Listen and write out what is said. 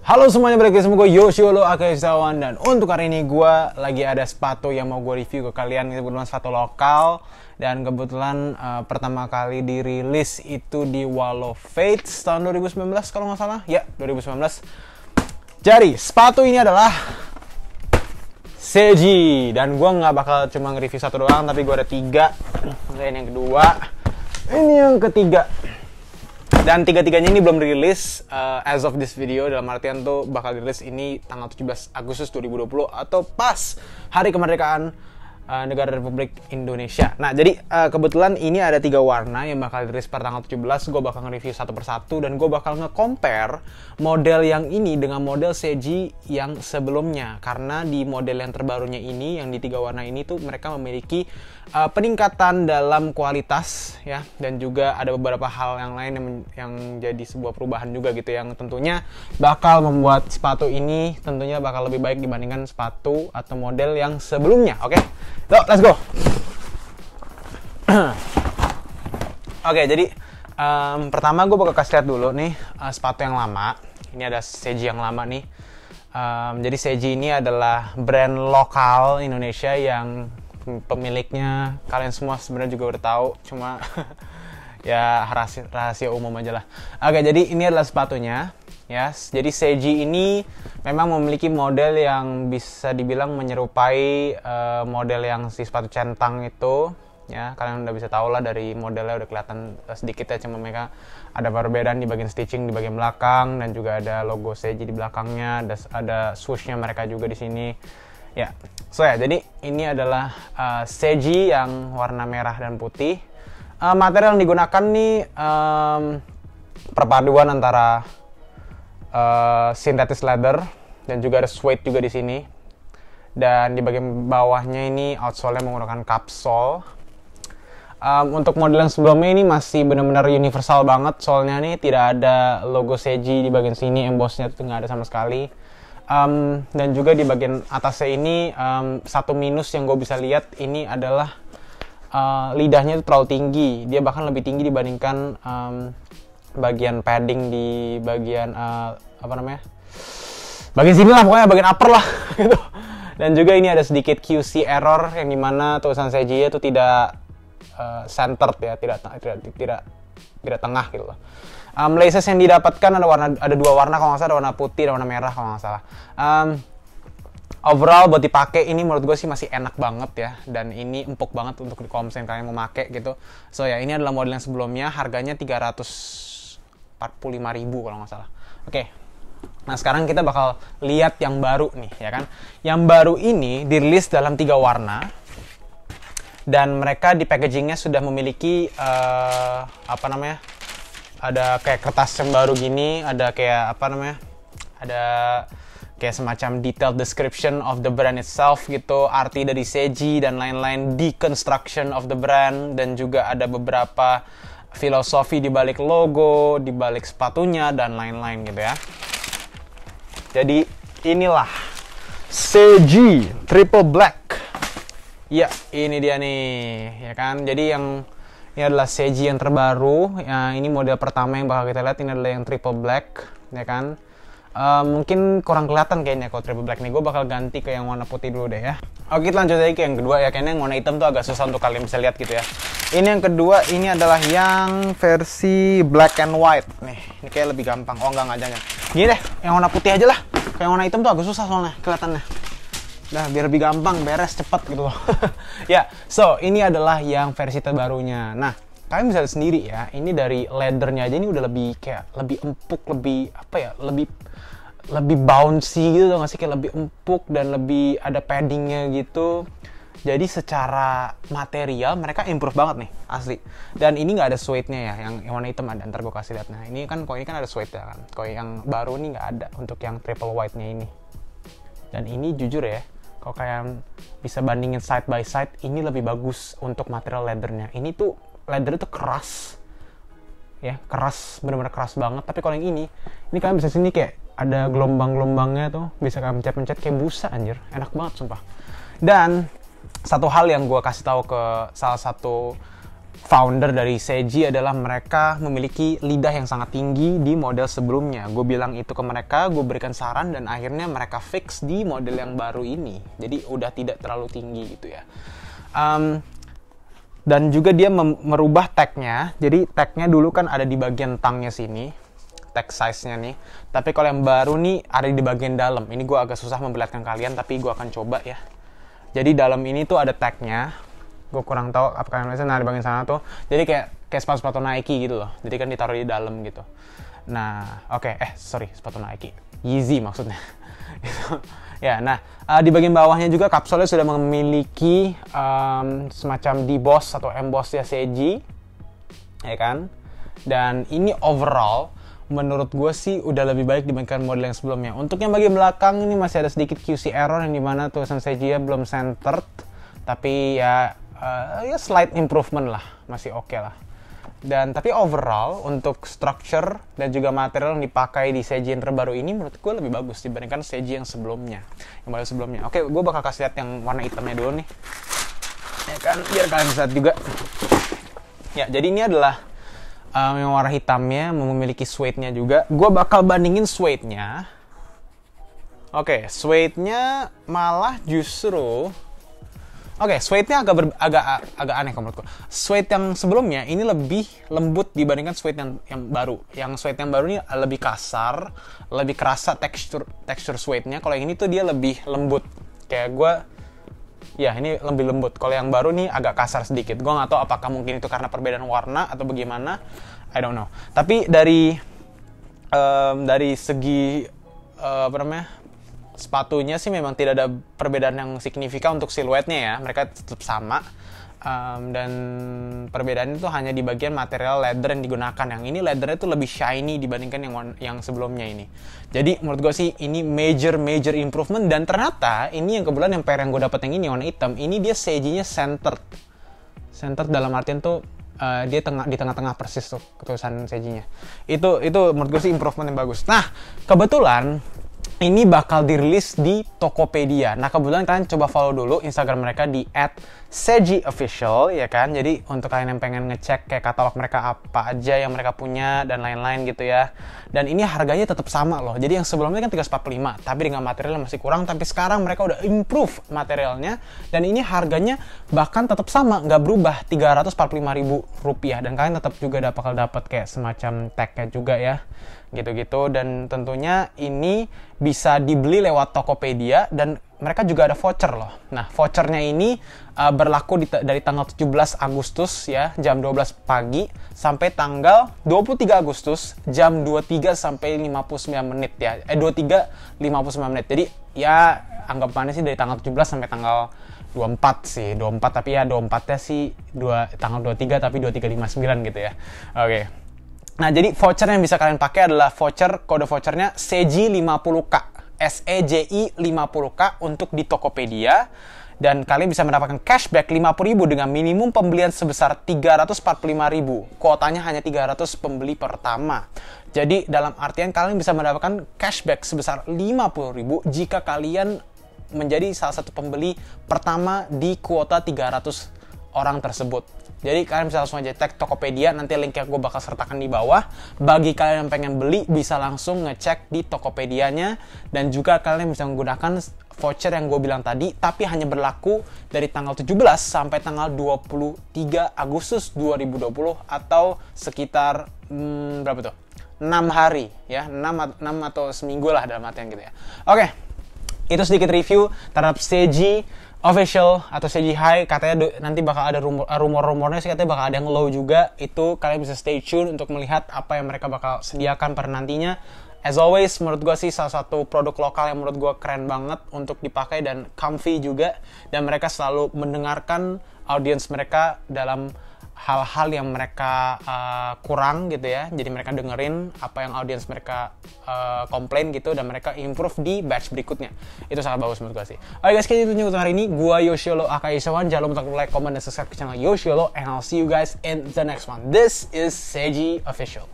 Halo semuanya, balik lagi sama gue Yoshio Akaisawan. Dan untuk hari ini gue lagi ada sepatu yang mau gue review ke kalian. Ini kebetulan sepatu lokal. Dan kebetulan pertama kali dirilis itu di Wall of Fates tahun 2019 kalau nggak salah. Ya, 2019. Jadi, sepatu ini adalah Seiji. Dan gue nggak bakal cuma nge-review satu doang, tapi gue ada 3. Ini yang kedua. Ini yang ketiga. Dan tiga-tiganya ini belum dirilis as of this video, dalam artian tuh bakal dirilis ini tanggal 17 Agustus 2020 atau pas hari kemerdekaan negara Republik Indonesia. Nah, jadi kebetulan ini ada 3 warna yang bakal dirilis per tanggal 17. Gue bakal nge-review satu persatu dan gue bakal nge-compare model yang ini dengan model Seiji yang sebelumnya. Karena di model yang terbarunya ini, yang di 3 warna ini tuh mereka memiliki peningkatan dalam kualitas ya, dan juga ada beberapa hal yang lain yang jadi sebuah perubahan juga gitu, yang tentunya bakal membuat sepatu ini tentunya bakal lebih baik dibandingkan sepatu atau model yang sebelumnya. Oke, so let's go. Oke, jadi pertama gue bakal kasih lihat dulu nih sepatu yang lama. Ini ada Seiji yang lama nih. Jadi Seiji ini adalah brand lokal Indonesia yang pemiliknya kalian semua sebenarnya juga udah tahu, cuma ya rahasia umum aja lah. Oke, jadi ini adalah sepatunya ya. Jadi Seiji ini memang memiliki model yang bisa dibilang menyerupai model yang si sepatu centang itu ya. Kalian udah bisa tahu lah dari modelnya, udah kelihatan sedikit ya, cuma mereka ada perbedaan di bagian stitching di bagian belakang, dan juga ada logo Seiji di belakangnya, ada swooshnya mereka juga di sini. Ya, so ya, jadi ini adalah Seiji yang warna merah dan putih. Material yang digunakan nih perpaduan antara synthetic leather dan juga ada suede juga di sini. Dan di bagian bawahnya ini outsole-nya menggunakan capsule. Untuk model yang sebelumnya ini masih benar-benar universal banget. Soalnya nih tidak ada logo Seiji di bagian sini, embossnya itu nggak ada sama sekali. Dan juga di bagian atasnya ini satu minus yang gue bisa lihat ini adalah lidahnya itu terlalu tinggi. Dia bahkan lebih tinggi dibandingkan bagian padding di bagian bagian sini lah, pokoknya bagian upper lah gitu. Dan juga ini ada sedikit QC error yang dimana tulisan Seiji itu tidak centered ya, tidak tengah gitu loh. Laces yang didapatkan ada 2 warna kalau nggak salah, ada warna putih dan warna merah kalau nggak salah. Overall buat dipakai ini menurut gue sih masih enak banget ya, dan ini empuk banget untuk kalau misalnya kalian mau pakai gitu. So ya, ini adalah model yang sebelumnya, harganya 345.000 kalau nggak salah. Oke. Nah, sekarang kita bakal lihat yang baru nih ya kan. Yang baru ini dirilis dalam 3 warna. Dan mereka di packagingnya sudah memiliki ada kayak kertas yang baru gini, ada kayak ada kayak semacam detailed description of the brand itself gitu, arti dari Seiji dan lain-lain, deconstruction of the brand, dan juga ada beberapa filosofi di balik logo, di balik sepatunya dan lain-lain gitu ya. Jadi inilah Seiji Triple Black. Ya, ini dia nih ya kan. Jadi ini adalah Seiji yang terbaru. Ya, ini model pertama yang bakal kita lihat. Ini adalah yang triple black, ya kan. Mungkin kurang kelihatan kayaknya kalau triple black nih. Gue bakal ganti ke yang warna putih dulu deh ya. Oke, kita lanjut lagi ke yang kedua ya. Kayaknya yang warna hitam tuh agak susah untuk kalian bisa lihat gitu ya. Ini yang kedua, ini adalah yang versi black and white. Nih, ini kayak lebih gampang. Oh enggak jangan. Gini deh, yang warna putih aja lah. Kayak warna hitam tuh agak susah soalnya kelihatannya. Nah, biar lebih gampang, beres cepet gitu loh. Ya, so ini adalah yang versi terbarunya. Nah, kalian bisa lihat sendiri ya, ini dari leathernya aja ini udah lebih empuk, lebih lebih bouncy gitu nggak sih, kayak lebih empuk dan lebih ada paddingnya gitu. Jadi secara material mereka improve banget nih, asli. Dan ini nggak ada suede-nya ya, yang warna hitam ada, ntar gue kasih lihat. Nah, ini kan ada suede ya kan. Kalau yang baru nih nggak ada untuk yang triple white-nya ini. Dan ini jujur ya, kalau kalian bisa bandingin side by side, ini lebih bagus untuk material leathernya. Ini tuh leather itu keras, ya keras, benar-benar keras banget. Tapi kalau yang ini kalian bisa sini kayak ada gelombang-gelombangnya tuh, bisa kalian pencet-pencet kayak busa anjir, enak banget sumpah. Dan satu hal yang gue kasih tahu ke salah satu founder dari Seiji adalah mereka memiliki lidah yang sangat tinggi di model sebelumnya. Gue bilang itu ke mereka, gue berikan saran, dan akhirnya mereka fix di model yang baru ini. Jadi udah tidak terlalu tinggi gitu ya. Dan juga dia merubah tagnya. Jadi tagnya dulu kan ada di bagian tangnya sini, tag size-nya nih. Tapi kalau yang baru nih ada di bagian dalam. Ini gue agak susah memperlihatkan kalian, tapi gue akan coba ya. Jadi dalam ini tuh ada tagnya. Gue kurang tahu apa kalian lihat, nah di bagian sana tuh. Jadi kayak sepatu-sepatu Nike gitu loh. Jadi kan ditaruh di dalam gitu. Nah, oke, sepatu Nike. Yeezy maksudnya. Gitu. Ya, nah di bagian bawahnya juga kapsulnya sudah memiliki semacam deboss atau emboss ya Seiji, ya kan? Dan ini overall menurut gue sih udah lebih baik dibandingkan model yang sebelumnya. Untuk yang bagian belakang ini masih ada sedikit QC error yang dimana tulisan Seiji belum centered, tapi ya slight improvement lah, masih oke lah. Dan tapi overall untuk structure dan juga material yang dipakai di Seiji yang terbaru ini menurut gue lebih bagus dibandingkan Seiji yang sebelumnya, yang model sebelumnya. Oke, gue bakal kasih lihat yang warna hitamnya dulu nih, ya kan, biar kalian bisa lihat juga. Ya, jadi ini adalah yang warna hitamnya, memiliki suede-nya juga. Gue bakal bandingin suede-nya. Oke, suede-nya malah justru suede-nya agak aneh menurut gue. Suede yang sebelumnya ini lebih lembut dibandingkan suede yang baru. Yang suede yang baru ini lebih kasar, lebih kerasa tekstur suede-nya. Kalau yang ini tuh dia lebih lembut. Kayak gue, ya ini lebih lembut. Kalau yang baru nih agak kasar sedikit. Gue nggak tahu apakah mungkin itu karena perbedaan warna atau bagaimana. I don't know. Tapi dari segi sepatunya sih memang tidak ada perbedaan yang signifikan untuk siluetnya ya, mereka tetap sama. Dan perbedaan itu hanya di bagian material leather yang digunakan. Yang ini leathernya itu lebih shiny dibandingkan yang sebelumnya ini. Jadi menurut gue sih ini major improvement. Dan ternyata ini yang kebetulan yang pair yang gue dapet yang ini warna hitam, ini dia Seiji-nya centered dalam artian tuh dia di tengah-tengah persis tuh tulisan Seiji-nya. Itu menurut gue sih improvement yang bagus. Nah, kebetulan ini bakal dirilis di Tokopedia. Nah, kebetulan kalian coba follow dulu Instagram mereka di @SeijiOfficial, ya kan? Jadi untuk kalian yang pengen ngecek kayak katalog mereka apa aja yang mereka punya dan lain-lain gitu ya. Dan ini harganya tetap sama loh. Jadi yang sebelumnya kan 345, tapi dengan material masih kurang. Tapi sekarang mereka udah improve materialnya. Dan ini harganya bahkan tetap sama, nggak berubah, Rp345.000. Dan kalian tetap juga bakal dapat kayak semacam tag-nya juga ya. Gitu-gitu. Dan tentunya ini bisa dibeli lewat Tokopedia dan mereka juga ada voucher loh. Nah, vouchernya ini berlaku dari tanggal 17 Agustus ya, jam 12 pagi sampai tanggal 23 Agustus jam 23 sampai 59 menit ya. 23:59 menit. Jadi ya anggapannya sih dari tanggal 17 sampai tanggal 24 sih. 24 tapi ya 24-nya sih tanggal 23 tapi 23:59 gitu ya. Oke. Nah, jadi voucher yang bisa kalian pakai adalah kode vouchernya Seiji 50K. SEJI 50K untuk di Tokopedia. Dan kalian bisa mendapatkan cashback 50.000 dengan minimum pembelian sebesar 345.000. Kuotanya hanya 300 pembeli pertama. Jadi dalam artian kalian bisa mendapatkan cashback sebesar 50.000 jika kalian menjadi salah satu pembeli pertama di kuota 300 orang tersebut. Jadi kalian bisa langsung aja tag Tokopedia, nanti linknya gue bakal sertakan di bawah. Bagi kalian yang pengen beli, bisa langsung ngecek di Tokopedianya. Dan juga kalian bisa menggunakan voucher yang gue bilang tadi, tapi hanya berlaku dari tanggal 17 sampai tanggal 23 Agustus 2020 atau sekitar berapa tuh? 6 hari ya, 6 atau seminggu lah dalam artian gitu ya. Oke, itu sedikit review terhadap Seiji Official atau Seiji High. Katanya nanti bakal ada rumor-rumornya sih, katanya bakal ada yang low juga. Itu kalian bisa stay tune untuk melihat apa yang mereka bakal sediakan per nantinya. As always, menurut gue sih salah satu produk lokal yang menurut gue keren banget untuk dipakai dan comfy juga. Dan mereka selalu mendengarkan audiens mereka dalam hal-hal yang mereka kurang gitu ya. Jadi mereka dengerin apa yang audiens mereka komplain gitu, dan mereka improve di batch berikutnya. Itu sangat bagus menurut gue sih. Oke guys, kayaknya itu untuk hari ini. Gua Yoshiolo aka Isawan. Jangan lupa untuk like, comment, dan subscribe ke channel Yoshiolo. And I'll see you guys in the next one. This is Seiji Official.